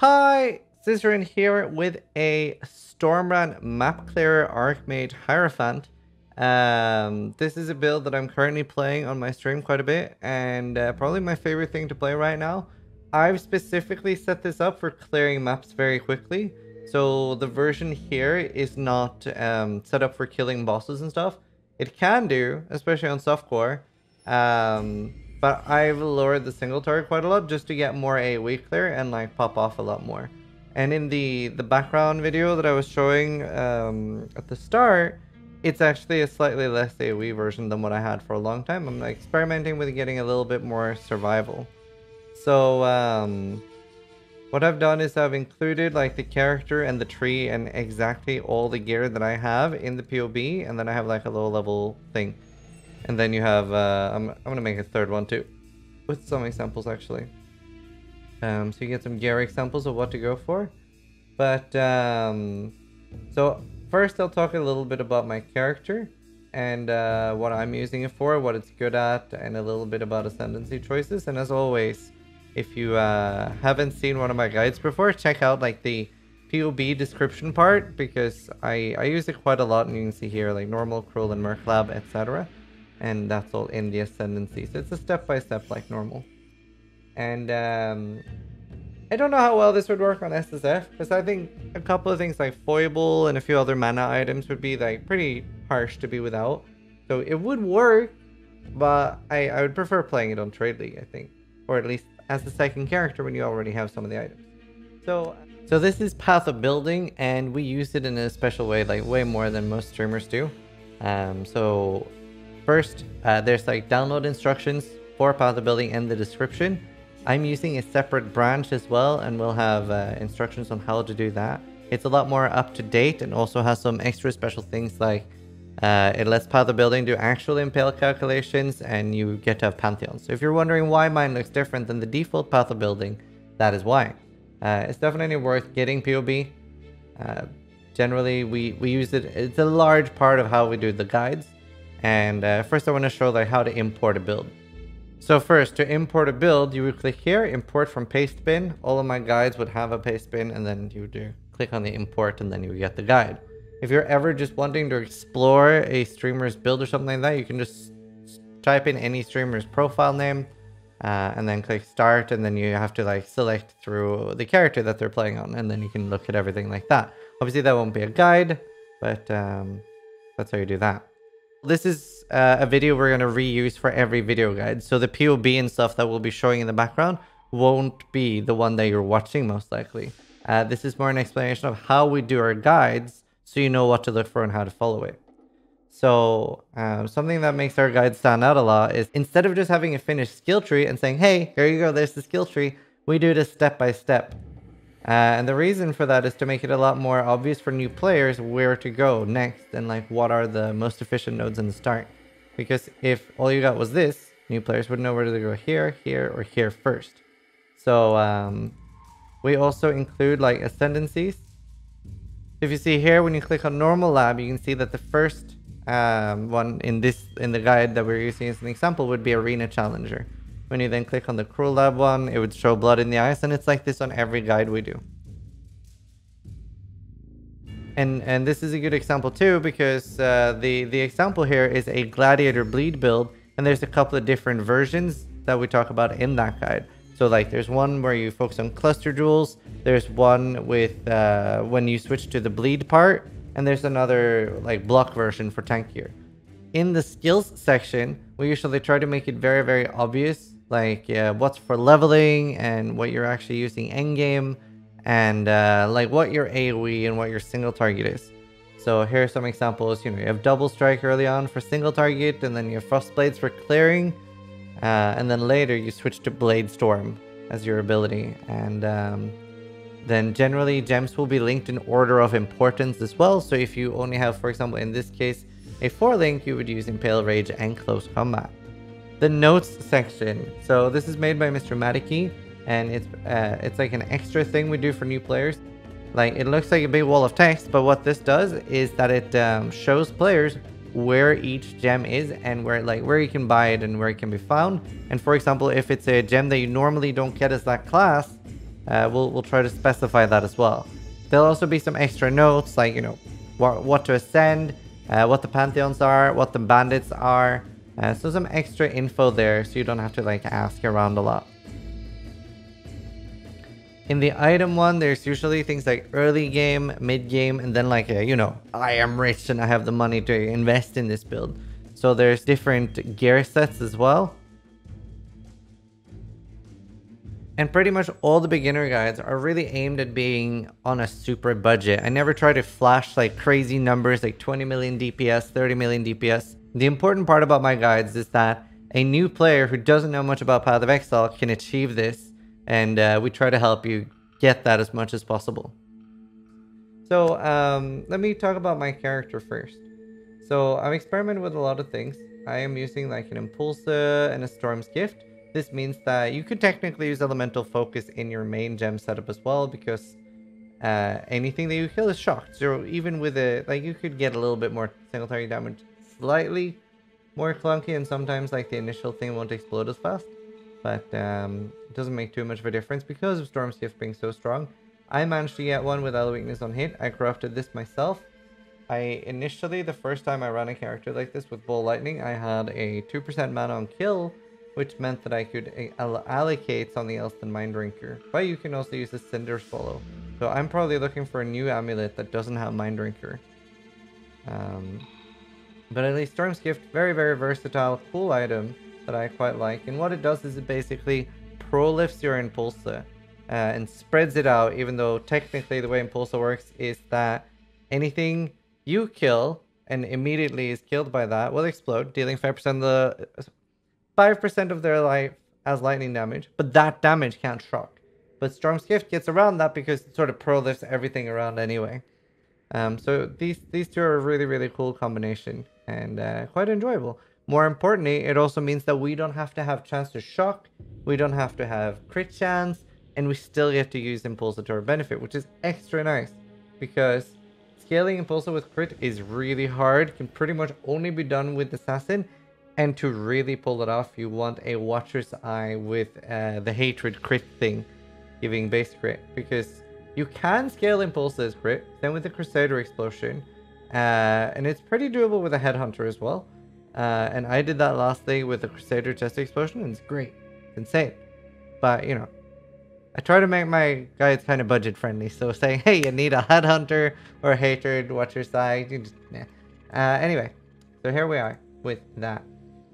Hi, Zizaran here with a Stormrun Map Clearer Archmage Hierophant. This is a build that I'm currently playing on my stream quite a bit, and probably my favorite thing to play right now. I've specifically set this up for clearing maps very quickly, so the version here is not set up for killing bosses and stuff. It can do, especially on softcore, but I've lowered the single target quite a lot just to get more AoE clear and like pop off a lot more. And in the background video that I was showing at the start, it's actually a slightly less AoE version than what I had for a long time. I'm like experimenting with getting a little bit more survival. So what I've done is I've included like the character and the tree and exactly all the gear that I have in the POB, and then I have like a low level thing. And then you have, I'm gonna make a third one too, with some examples actually. So you get some gear examples of what to go for. But, so first I'll talk a little bit about my character and what I'm using it for, what it's good at, and a little bit about ascendancy choices. And as always, if you haven't seen one of my guides before, check out like the POB description part, because I use it quite a lot, and you can see here like normal, cruel, and merc lab, etc. And that's all in the ascendancy. So it's a step-by-step like normal. And I don't know how well this would work on SSF, because I think a couple of things like foible and a few other mana items would be like pretty harsh to be without. So it would work, but I would prefer playing it on Trade League, I think. Or at least as the second character when you already have some of the items. So this is Path of Building, and we use it in a special way, like way more than most streamers do. So first, there's like download instructions for Path of Building in the description. I'm using a separate branch as well, and we'll have instructions on how to do that. It's a lot more up to date and also has some extra special things like it lets Path of Building do actual impale calculations, and you get to have Pantheons. So if you're wondering why mine looks different than the default Path of Building, that is why. It's definitely worth getting POB. Generally, we use it. It's a large part of how we do the guides. And first I want to show like how to import a build. So first, to import a build, you would click here, import from paste bin. All of my guides would have a paste bin, and then you do click on the import, and then you get the guide. If you're ever just wanting to explore a streamer's build or something like that, you can just type in any streamer's profile name, and then click start, and then you have to like select through the character that they're playing on, and then you can look at everything like that. Obviously that won't be a guide, but that's how you do that. This is a video we're going to reuse for every video guide. So the POB and stuff that we'll be showing in the background won't be the one that you're watching most likely. This is more an explanation of how we do our guides, so you know what to look for and how to follow it. So something that makes our guide stand out a lot is instead of just having a finished skill tree and saying, hey, here you go, there's the skill tree, we do this step by step. And the reason for that is to make it a lot more obvious for new players where to go next and like what are the most efficient nodes in the start. Because if all you got was this, new players would know where to go here, here, or here first. So we also include like ascendancies. If you see here, when you click on normal lab, you can see that the first one in the guide that we're using as an example would be Arena Challenger. When you then click on the Cruel Lab one, it would show Blood in the Eyes, and it's like this on every guide we do. And this is a good example too, because the example here is a Gladiator Bleed build, and there's a couple of different versions that we talk about in that guide. So like there's one where you focus on cluster jewels, there's one with when you switch to the bleed part, and there's another like block version for tank gear. In the skills section, we usually try to make it very, very obvious, like what's for leveling and what you're actually using endgame, and like what your AoE and what your single target is. So here are some examples. You know, you have double strike early on for single target, and then you have frost blades for clearing, and then later you switch to blade storm as your ability. And then generally gems will be linked in order of importance as well. So if you only have, for example, in this case, a 4 link, you would use Impale Rage and Close Combat. The notes section. So this is made by Mr. Madiki, and it's like an extra thing we do for new players. Like it looks like a big wall of text, but what this does is that it shows players where each gem is and where you can buy it and where it can be found. And for example, if it's a gem that you normally don't get as that class, we'll try to specify that as well. There'll also be some extra notes like, you know, what to ascend, what the Pantheons are, what the Bandits are. So some extra info there so you don't have to like ask around a lot. In the item one, there's usually things like early game, mid game, and then like, you know, I am rich and I have the money to invest in this build. So there's different gear sets as well. And pretty much all the beginner guides are really aimed at being on a super budget. I never try to flash like crazy numbers like 20 million DPS, 30 million DPS. The important part about my guides is that a new player who doesn't know much about Path of Exile can achieve this, and we try to help you get that as much as possible. So let me talk about my character first. So I'm experimenting with a lot of things. I am using like an Impulsa and a Storm's Gift. This means that you could technically use Elemental Focus in your main gem setup as well, because anything that you kill is shocked. So even with a, like, you could get a little bit more single target damage, slightly more clunky, and sometimes like the initial thing won't explode as fast. But it doesn't make too much of a difference because of Storm's Gift being so strong. I managed to get one without weakness on hit. I corrupted this myself. I initially, the first time I ran a character like this with Bull Lightning, I had a 2% mana on kill, which meant that I could allocate something else than Mind Drinker. But you can also use a Cinder Swallow. So I'm probably looking for a new amulet that doesn't have Mind Drinker. But at least Storm's Gift, very, very versatile, cool item that I quite like. And what it does is it basically pro-lifts your Impulsa and spreads it out, even though technically the way Impulsa works is that anything you kill and immediately is killed by that will explode, dealing 5% of their life as lightning damage, but that damage can't shock. But Storm's Gift gets around that because it sort of pro-lifts everything around anyway. So these two are a really, really cool combination and quite enjoyable. More importantly, it also means that we don't have to have chance to shock, we don't have to have crit chance, and we still get to use Impulsa to our benefit, which is extra nice because scaling Impulsa with crit is really hard, can pretty much only be done with Assassin, and to really pull it off, you want a Watcher's Eye with the Hatred crit thing, giving base crit, because you can scale Impulsa as crit, then with the Crusader Explosion, and it's pretty doable with a Headhunter as well. And I did that lastly with the Crusader Chest Explosion, and it's great. It's insane. But, you know, I try to make my guides kind of budget friendly, so saying, hey, you need a Headhunter or a Hatred, Watcher's Eye, you just, nah. Anyway, so here we are with that.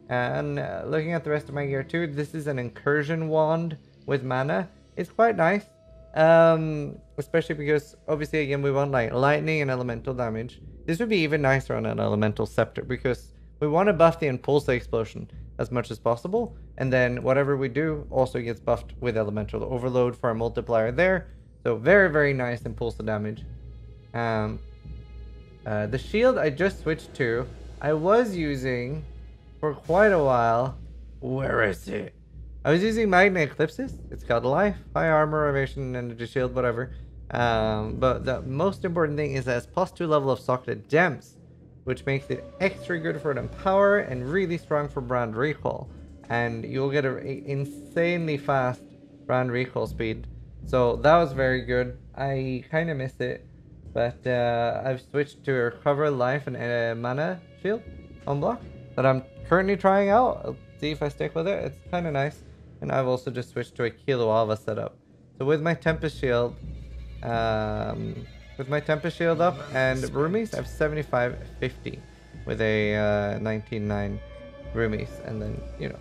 And looking at the rest of my gear too, this is an Incursion Wand with mana. It's quite nice, especially because obviously again we want like lightning and elemental damage. This would be even nicer on an Elemental Scepter because we want to buff the Impulsa Explosion as much as possible, and then whatever we do also gets buffed with Elemental Overload for a multiplier there. So very, very nice Impulsa damage. The shield I just switched to, I was using for quite a while. Where is it? I was using Magna Eclipses. It's got life, high armor, evasion, energy shield, whatever. But the most important thing is that it's +2 level of socketed gems, which makes it extra good for an Empower and really strong for brand recall. And you'll get an insanely fast brand recall speed. So that was very good. I kind of missed it, but I've switched to a Recover Life and Mana Shield on block that I'm currently trying out. I'll see if I stick with it. It's kind of nice. And I've also just switched to a Kilo Alva setup. So with my Tempest Shield, up and Roomies, I have 75-50 with a 19-9 Roomies, and then, you know,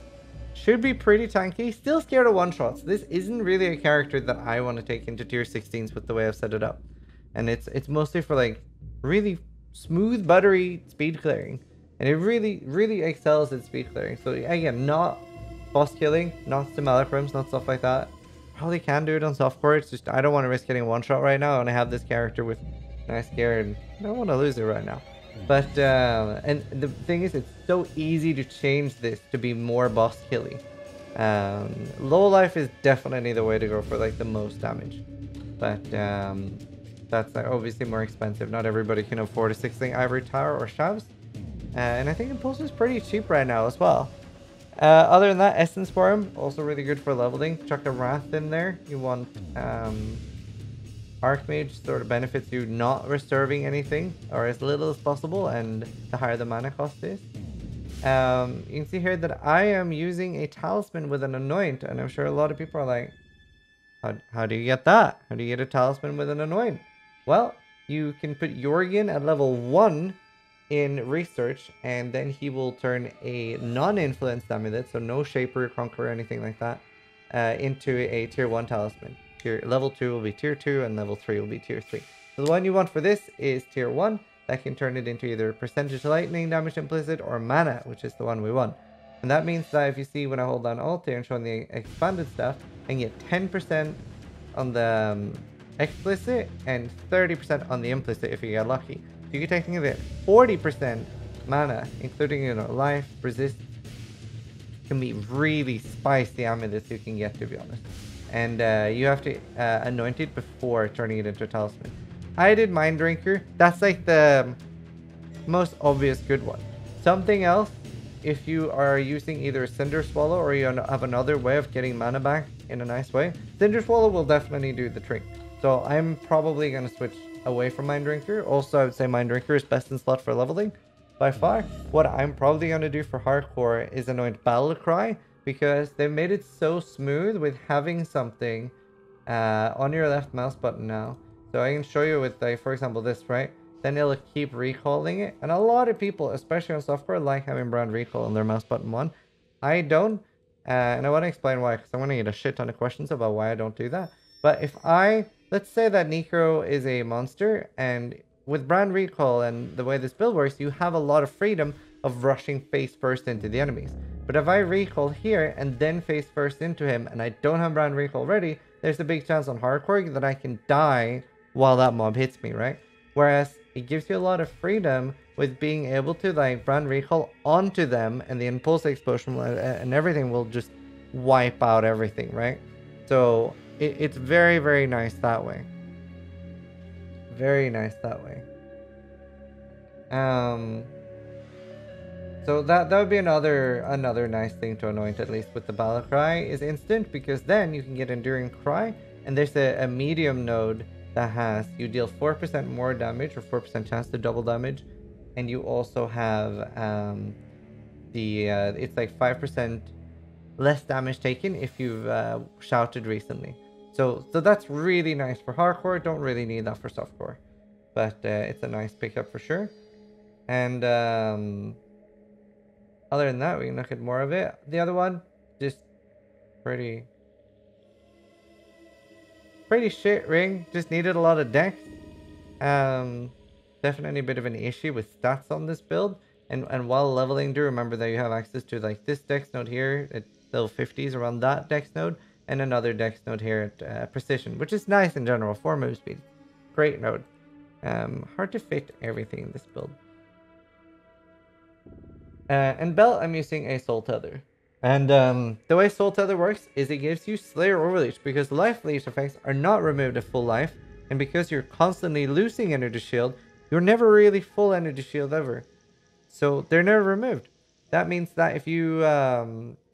should be pretty tanky. Still scared of one-shots. This isn't really a character that I want to take into tier 16s with the way I've set it up. And it's mostly for like really smooth, buttery speed clearing. And it really, really excels at speed clearing. So again, not boss killing, not simulacrums, not stuff like that. Probably can do it on softcore. It's just I don't want to risk getting one shot right now, and I have this character with nice gear, and I don't want to lose it right now. But and the thing is, it's so easy to change this to be more boss killy. Low life is definitely the way to go for like the most damage, but that's obviously more expensive. Not everybody can afford a 6-thing Ivory Tower or Shavs. And I think Impulse is pretty cheap right now as well. Other than that, Essence Form, also really good for leveling. Chuck a Wrath in there. You want Archmage sort of benefits you not reserving anything, or as little as possible, and the higher the mana cost is. You can see here that I am using a talisman with an anoint, and I'm sure a lot of people are like, how do you get that? How do you get a talisman with an anoint? Well, you can put Jorgen at level 1 in research, and then he will turn a non-influenced amulet, so no Shaper, Conqueror, anything like that, into a tier 1 talisman. Level 2 will be tier 2, and level 3 will be tier 3. So the one you want for this is tier 1. That can turn it into either percentage lightning damage implicit or mana, which is the one we want. And that means that if you see when I hold down Alt here and show the expanded stuff, I can get 10% on the explicit and 30% on the implicit if you get lucky. So you can technically get 40% mana, including, you know, life, resist. Can be really spicy amulets you can get, to be honest. And you have to anoint it before turning it into a talisman. I did Mind Drinker. That's like the most obvious good one. Something else, if you are using either Cinder Swallow or you have another way of getting mana back in a nice way, Cinder Swallow will definitely do the trick. So I'm probably going to switch away from Mind Drinker. Also, I would say Mind Drinker is best in slot for leveling by far. What I'm probably going to do for hardcore is anoint Battle Cry, because they've made it so smooth with having something on your left mouse button now. So I can show you with, like, for example, this, right? Then it'll keep recalling it. And a lot of people, especially on software, like having brand recall on their mouse button 1. I don't. And I want to explain why, because I'm going to get a shit ton of questions about why I don't do that. But if let's say that Necro is a monster, and with brand recall and the way this build works, you have a lot of freedom of rushing face first into the enemies. But if I recall here and then face first into him, and I don't have brand recall ready, there's a big chance on hardcore that I can die while that mob hits me, right? Whereas it gives you a lot of freedom with being able to, like, brand recall onto them, and the impulse explosion and everything will just wipe out everything, right? So it's very, very nice that way. Very nice that way. So that would be another nice thing to anoint, at least with the Battle Cry, is instant, because then you can get Enduring Cry, and there's a medium node that has, you deal 4% more damage, or 4% chance to double damage, and you also have it's like 5% less damage taken if you've shouted recently. So that's really nice for hardcore. Don't really need that for softcore, but it's a nice pickup for sure. And other than that, we can look at more of it. The other one, just pretty shit ring. Just needed a lot of dex. Definitely a bit of an issue with stats on this build. And while leveling, do remember that you have access to, like, this dex node here at level 50s around that dex node, and another dex node here at precision, which is nice in general for move speed. Great node. Hard to fit everything in this build. And belt, I'm using a Soul Tether. And the way Soul Tether works is it gives you Slayer Overleash, because life leech effects are not removed at full life, and because you're constantly losing energy shield, you're never really full energy shield ever. So they're never removed. That means that if you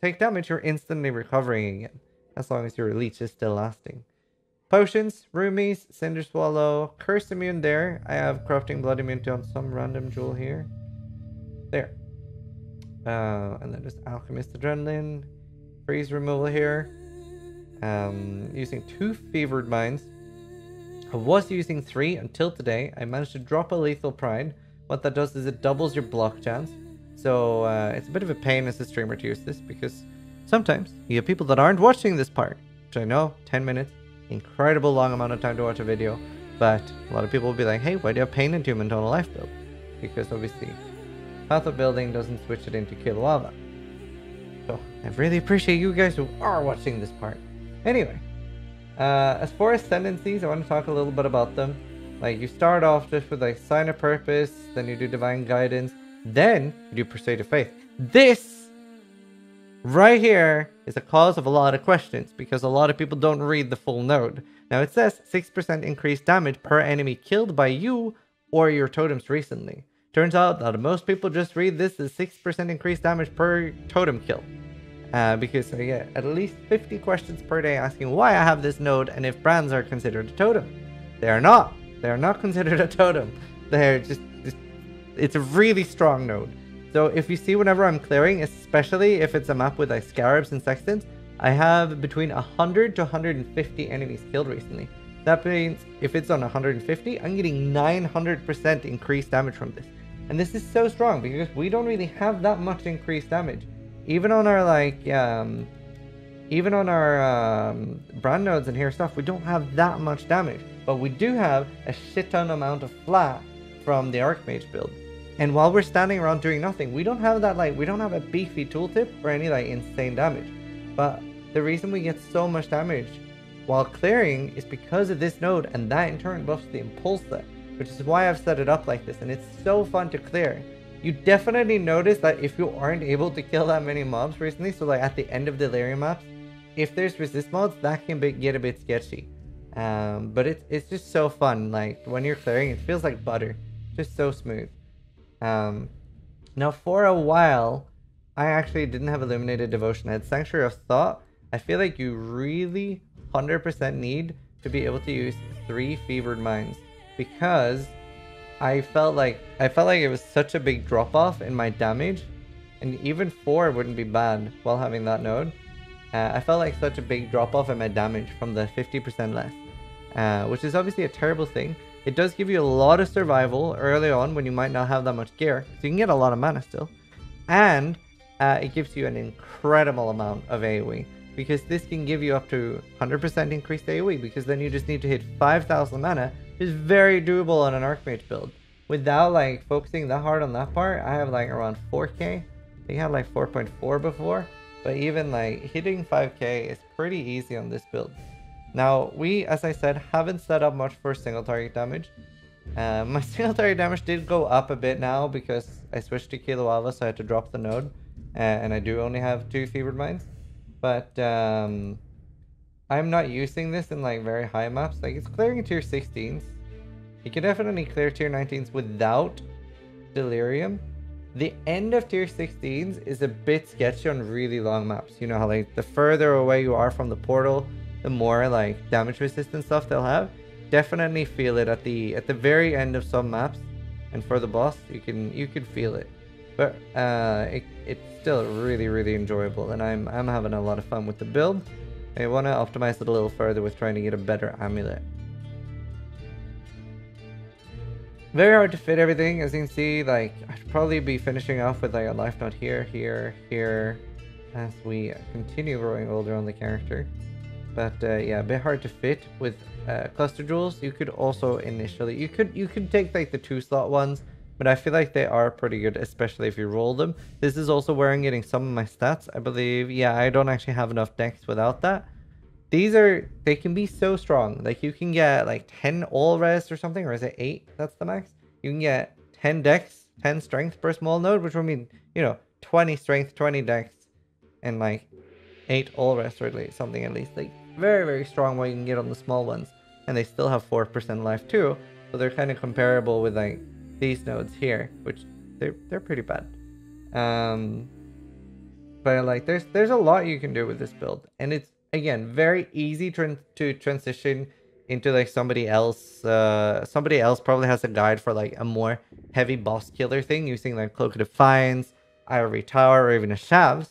take damage, you're instantly recovering again, as long as your leech is still lasting. Potions, Roomies, Cinder Swallow, Curse Immune there. I have Corrupting Blood Immunity on some random jewel here. There. And then just Alchemist Adrenaline, Freeze Removal here. Using 2 Fevered Minds. I was using 3 until today. I managed to drop a Lethal Pride. What that does is it doubles your block chance. So it's a bit of a pain as a streamer to use this, because sometimes you have people that aren't watching this part, which I know, 10 minutes, incredible long amount of time to watch a video, but a lot of people will be like, hey, why do you have Pain Entombment on a life build? Because obviously Path of Building doesn't switch it into Kill Lava. So I really appreciate you guys who are watching this part. Anyway, as far as tendencies, I want to talk a little bit about them. Like, you start off just with, like, Sign of Purpose, then you do Divine Guidance, then you do Persuasive Faith. This right here is a cause of a lot of questions, because a lot of people don't read the full node. Now, it says 6% increased damage per enemy killed by you or your totems recently. Turns out that most people just read this as 6% increased damage per totem kill. because I get at least 50 questions per day asking why I have this node and if brands are considered a totem. They are not. They are not considered a totem. They're just it's a really strong node. So if you see whenever I'm clearing, especially if it's a map with like scarabs and sextons, I have between 100 to 150 enemies killed recently. That means if it's on 150, I'm getting 900% increased damage from this. And this is so strong because we don't really have that much increased damage. Even on our like, brand nodes and here stuff, we don't have that much damage. But we do have a shit ton amount of flat from the Archmage build. And while we're standing around doing nothing, we don't have that like, we don't have a beefy tooltip or any like insane damage. But the reason we get so much damage while clearing is because of this node, and that in turn buffs the impulse set, which is why I've set it up like this, and it's so fun to clear. You definitely notice that if you aren't able to kill that many mobs recently, so like at the end of Delirium maps, if there's resist mods, that can get a bit sketchy. But it's just so fun. Like when you're clearing, it feels like butter, just so smooth. Now for a while, I actually didn't have Illuminated Devotion. I had Sanctuary of Thought. I feel like you really 100% need to be able to use 3 Fevered Minds, because I felt like it was such a big drop off in my damage, and even 4 wouldn't be bad while having that node. I felt like such a big drop off in my damage from the 50% less, which is obviously a terrible thing. It does give you a lot of survival early on when you might not have that much gear, so you can get a lot of mana still, and it gives you an incredible amount of AoE, because this can give you up to 100% increased AoE, because then you just need to hit 5,000 mana. It's very doable on an Archmage build without like focusing that hard on that part. I have like around 4k. I think I had like 4.4 before, but even like hitting 5k is pretty easy on this build. Now we, as I said, haven't set up much for single target damage. My single target damage did go up a bit now because I switched to Kiloava, so I had to drop the node, and I do only have 2 Fevered Minds. But I'm not using this in like very high maps. Like it's clearing tier 16s. You can definitely clear tier 19s without Delirium. The end of tier 16s is a bit sketchy on really long maps. You know how like the further away you are from the portal, the more like damage resistant stuff they'll have. Definitely feel it at the very end of some maps, and for the boss you can feel it. But it's still really enjoyable, and I'm having a lot of fun with the build. I want to optimize it a little further with trying to get a better amulet. Very hard to fit everything, as you can see. Like I'd probably be finishing off with like a life node here, here, as we continue growing older on the character. But yeah, a bit hard to fit with cluster jewels. You could also initially you could take like the 2-slot ones, but I feel like they are pretty good, especially if you roll them. This is also where I'm getting some of my stats, I believe. Yeah, I don't actually have enough dex without that. They can be so strong. Like you can get like 10 all res or something, or is it 8? That's the max. You can get 10 dex, 10 strength per small node, which would mean, you know, 20 strength, 20 dex, and like 8 all res or like something at least. Like very strong what you can get on the small ones, and they still have 4% life too. So they're kind of comparable with like these nodes here, which they're pretty bad. But like there's a lot you can do with this build, and it's again very easy to transition into like somebody else. Somebody else probably has a guide for like a more heavy boss killer thing using like Cloak of Defiance, Ivory Tower, or even a Shavs.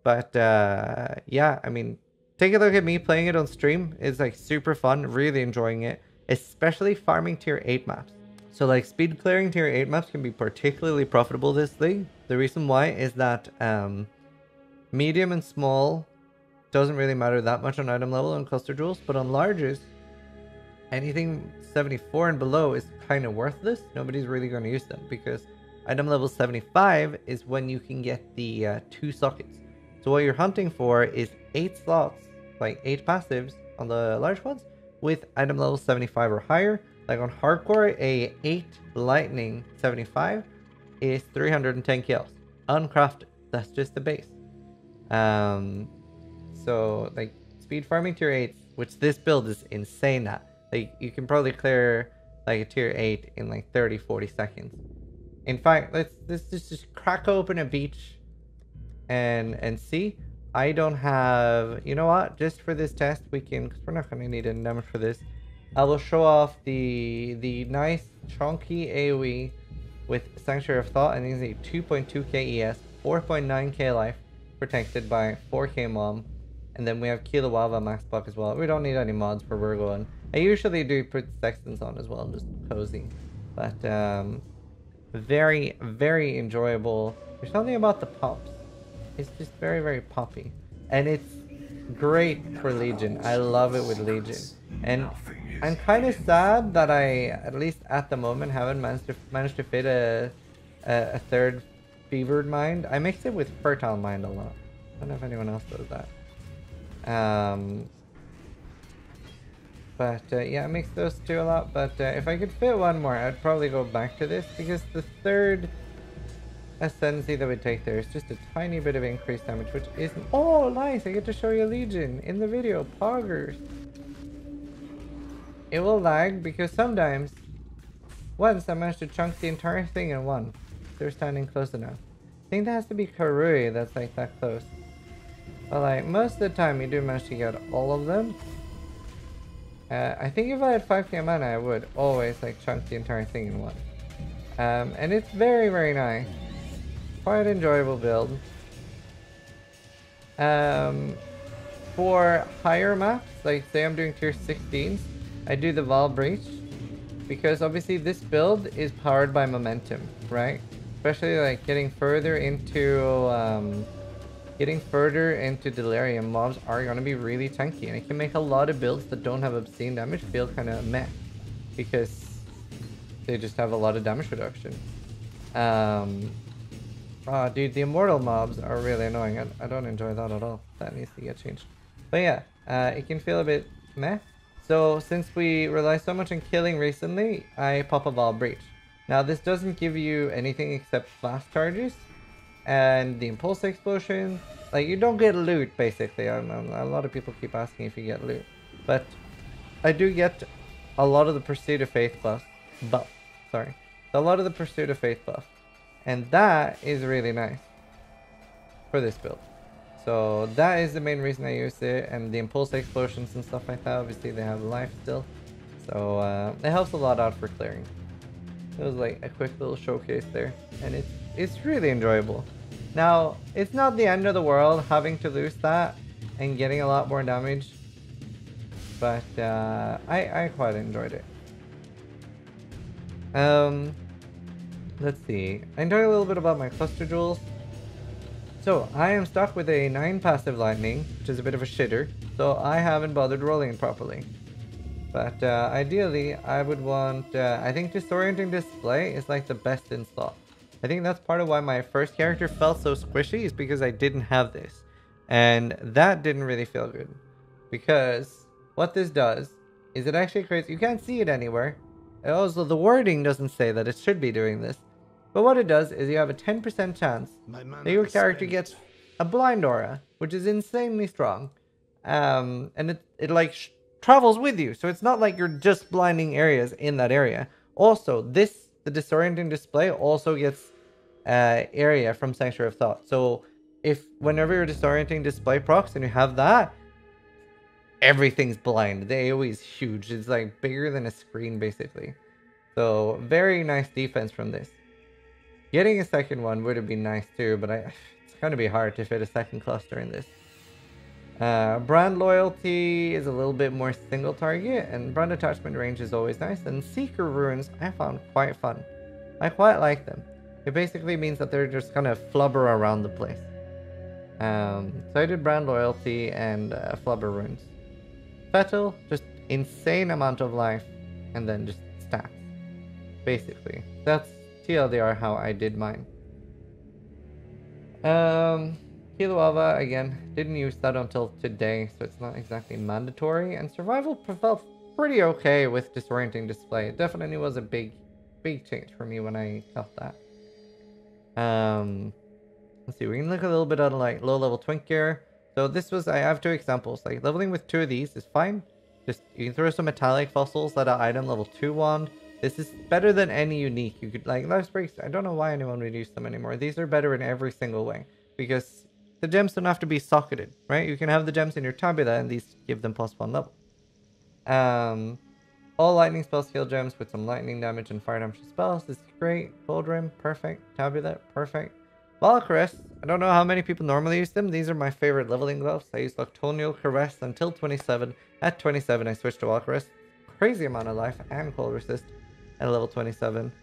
But yeah, I mean, take a look at me playing it on stream. It's like super fun, really enjoying it, especially farming tier 8 maps. So like speed clearing tier 8 maps can be particularly profitable this league. The reason why is that medium and small doesn't really matter that much on item level on cluster jewels, but on larges, anything 74 and below is kind of worthless. Nobody's really going to use them because item level 75 is when you can get the 2 sockets. So what you're hunting for is 8 slots, like 8 passives on the large ones with item level 75 or higher. Like on hardcore, a 8 lightning 75 is 310 kills. Uncrafted. That's just the base. So like speed farming tier 8, which this build is insane at. Like you can probably clear like a tier 8 in like 30-40 seconds. In fact, let's just crack open a beach and see. I don't have... You know what? Just for this test, we can... Because we're not going to need any damage for this. I will show off the nice chunky AoE with Sanctuary of Thought. And these are 2.2k ES, 4.9k life, protected by 4k mom. And then we have Kilowava max block as well. We don't need any mods for where we're going. I usually do put Sextons on as well, just cozy. But very, very enjoyable. There's something about the pops. It's just very, very poppy. And it's great for Legion. I love it with Legion. And I'm kind of sad that I, at least at the moment, haven't managed to fit a third Fevered Mind. I mix it with Fertile Mind a lot. I don't know if anyone else does that. Yeah, I mix those two a lot. But if I could fit one more, I'd probably go back to this, because the third Ascendancy that we take there is just a tiny bit of increased damage, which isn't... Oh, nice! I get to show you Legion in the video. Poggers. It will lag because sometimes, once I managed to chunk the entire thing in one. They're standing close enough. I think that has to be Karui that's like that close. But like most of the time, you do manage to get all of them. I think if I had 5k mana, I would always like chunk the entire thing in one. And it's very, very nice. Quite enjoyable build. For higher maps, like say I'm doing tier 16s, I do the Val Breach, because obviously this build is powered by momentum, right? Especially like getting further into Delirium, mobs are gonna be really tanky, and it can make a lot of builds that don't have obscene damage feel kind of meh, because they just have a lot of damage reduction. Oh, dude, the immortal mobs are really annoying. I don't enjoy that at all. That needs to get changed. But yeah, it can feel a bit meh. So since we rely so much on killing recently, I pop a Val Breach. Now this doesn't give you anything except fast charges and the impulse explosion. Like, you don't get loot basically. A lot of people keep asking if you get loot, but I do get a lot of the Pursuit of Faith buff. Sorry, a lot of the Pursuit of Faith buff. And that is really nice for this build. So that is the main reason I use it. And the impulse explosions and stuff like that, obviously they have life still. So it helps a lot out for clearing. It was like a quick little showcase there. And it's really enjoyable. Now, it's not the end of the world having to lose that and getting a lot more damage. But I quite enjoyed it. Let's see. I talk a little bit about my cluster jewels. So I am stuck with a 9 passive lightning, which is a bit of a shitter. So I haven't bothered rolling it properly. But ideally, I would want... I think Disorienting Display is like the best in slot. I think that's part of why my first character felt so squishy, is because I didn't have this. And that didn't really feel good. Because what this does is it actually creates... You can't see it anywhere. Also, the wording doesn't say that it should be doing this. But what it does is you have a 10% chance that your character gets a blind aura, which is insanely strong. And it like travels with you. So it's not like you're just blinding areas in that area. Also, the Disorienting Display also gets area from Sanctuary of Thought. So if whenever you're Disorienting Display procs and you have that, everything's blind. The AoE is huge. It's like bigger than a screen basically. So very nice defense from this. Getting a second one would have been nice too, but it's going to be hard to fit a second cluster in this. Brand loyalty is a little bit more single target, and brand attachment range is always nice. And Seeker runes I found quite fun. I quite like them. It basically means that they're just kind of flubber around the place. So I did brand loyalty and flubber runes. Fetal, just insane amount of life, and then just stats. Basically, that's TLDR how I did mine. Kilowava, again, didn't use that until today, so it's not exactly mandatory. And survival felt pretty okay with Disorienting Display. It definitely was a big change for me when I got that. Let's see, we can look a little bit at like low level twink gear. So this was, I have 2 examples. Like leveling with 2 of these is fine. Just, you can throw some metallic fossils at an item level 2 wand. This is better than any unique. You could, like, Life's Breaks, I don't know why anyone would use them anymore. These are better in every single way. Because The gems don't have to be socketed, right? You can have the gems in your tabula and these give them +1 level. All lightning spells heal gems with some lightning damage and fire damage spells. This is great. Cold Rim, perfect. Tabula, perfect. Valkyries, I don't know how many people normally use them. These are my favorite leveling gloves. I use Nocturnal Caress until 27. At 27, I switched to Valkyries. Crazy amount of life and cold resist at level 27.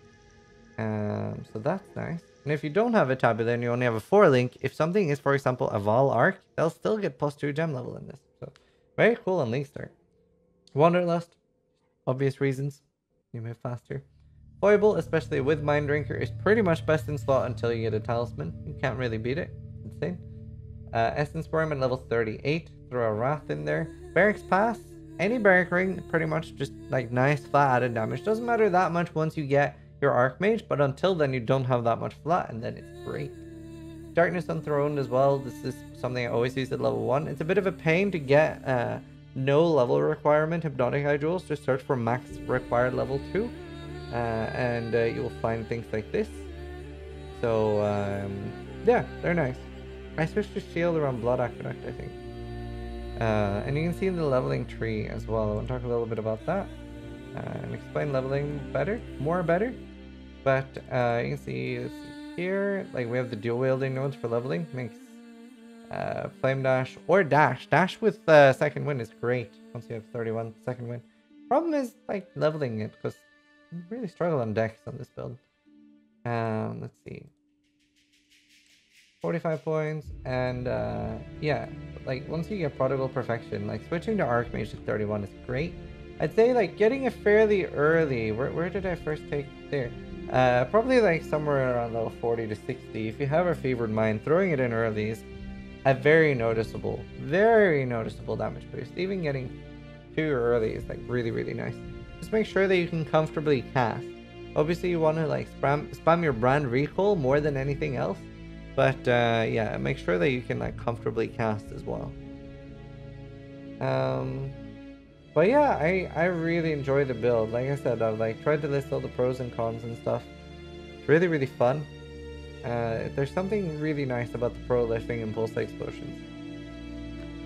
So that's nice. And if you don't have a tabula and you only have a 4 link, if something is, for example, a Val Arc, they'll still get +2 gem level in this. So very cool on Link Start. Wanderlust, obvious reasons. You move faster. Foible, especially with Mind Drinker, is pretty much best in slot until you get a talisman. You can't really beat it. It's insane. Essence Worm at level 38. Throw a Wrath in there. Barracks Pass. Any Barrack Ring, pretty much just like nice flat added damage. Doesn't matter that much once you get your Archmage, but until then you don't have that much flat, and then it's great. Darkness Unthroned as well. This is something I always use at level 1. It's a bit of a pain to get no level requirement Hypnotic Eye Jewels. Just search for max required level 2. And you will find things like this. So yeah, they're nice. I switched to shield around Blood Aqueduct, I think. And you can see the leveling tree as well. I want to talk a little bit about that and explain leveling more better. But you can see here, like we have the dual wielding nodes for leveling. Makes flame dash or dash. Dash with second wind is great once you have 31 second wind. Problem is like leveling it, because I really struggle on dex on this build. Let's see. 45 points, and yeah, like once you get Prodigal Perfection, like switching to Archmage at 31 is great. I'd say like getting it fairly early. Where did I first take there? Probably like somewhere around level 40 to 60. If you have a Fevered Mind, throwing it in early is a very noticeable damage boost. Even getting too early is like really nice. Just make sure that you can comfortably cast. Obviously you want to like spam your brand recall more than anything else, but yeah, make sure that you can like comfortably cast as well. But yeah, I really enjoy the build. Like I said, I've like tried to list all the pros and cons and stuff. It's really fun. There's something really nice about the pro lifting and pulse explosions.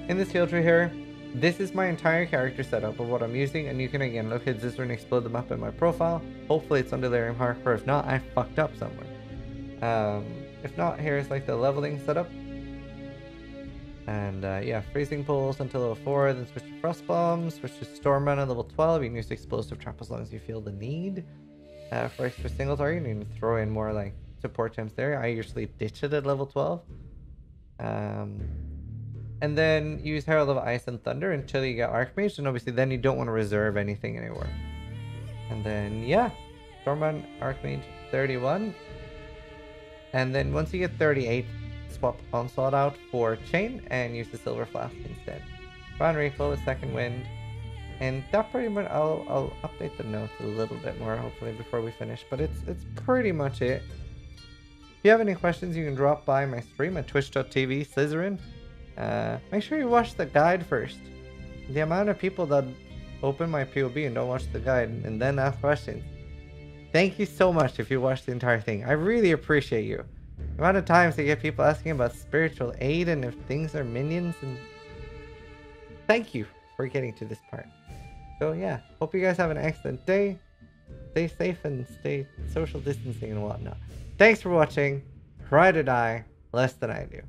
In this skill tree here, this is my entire character setup of what I'm using, and you can again look at Zizaran explode the map in my profile. Hopefully it's on Delirium Hardcore. If not, I fucked up somewhere. If not, here's like the leveling setup. And yeah, freezing pulse until level 4, then switch to Frost Bomb, switch to Storm Run at level 12. You can use Explosive Trap as long as you feel the need. For extra single target, you can throw in more like support gems there. I usually ditch it at level 12. And then use Herald of Ice and Thunder until you get Archmage, and obviously then you don't want to reserve anything anywhere. And then yeah, Stormrun, Archmage, 31. And then once you get 38, swap Onslaught out for Chain and use the Silver Flask instead. Brand Recall with Second Wind. And that pretty much, I'll update the notes a little bit more hopefully before we finish, but it's pretty much it. If you have any questions, you can drop by my stream at twitch.tv/Zizaran. Make sure you watch the guide first. The amount of people that open my POB and don't watch the guide and then ask questions. Thank you so much if you watch the entire thing. I really appreciate you. The amount of times I get people asking about spiritual aid and if things are minions, and thank you for getting to this part. So yeah, hope you guys have an excellent day. Stay safe and stay social distancing and whatnot. Thanks for watching. Try to die less than I do.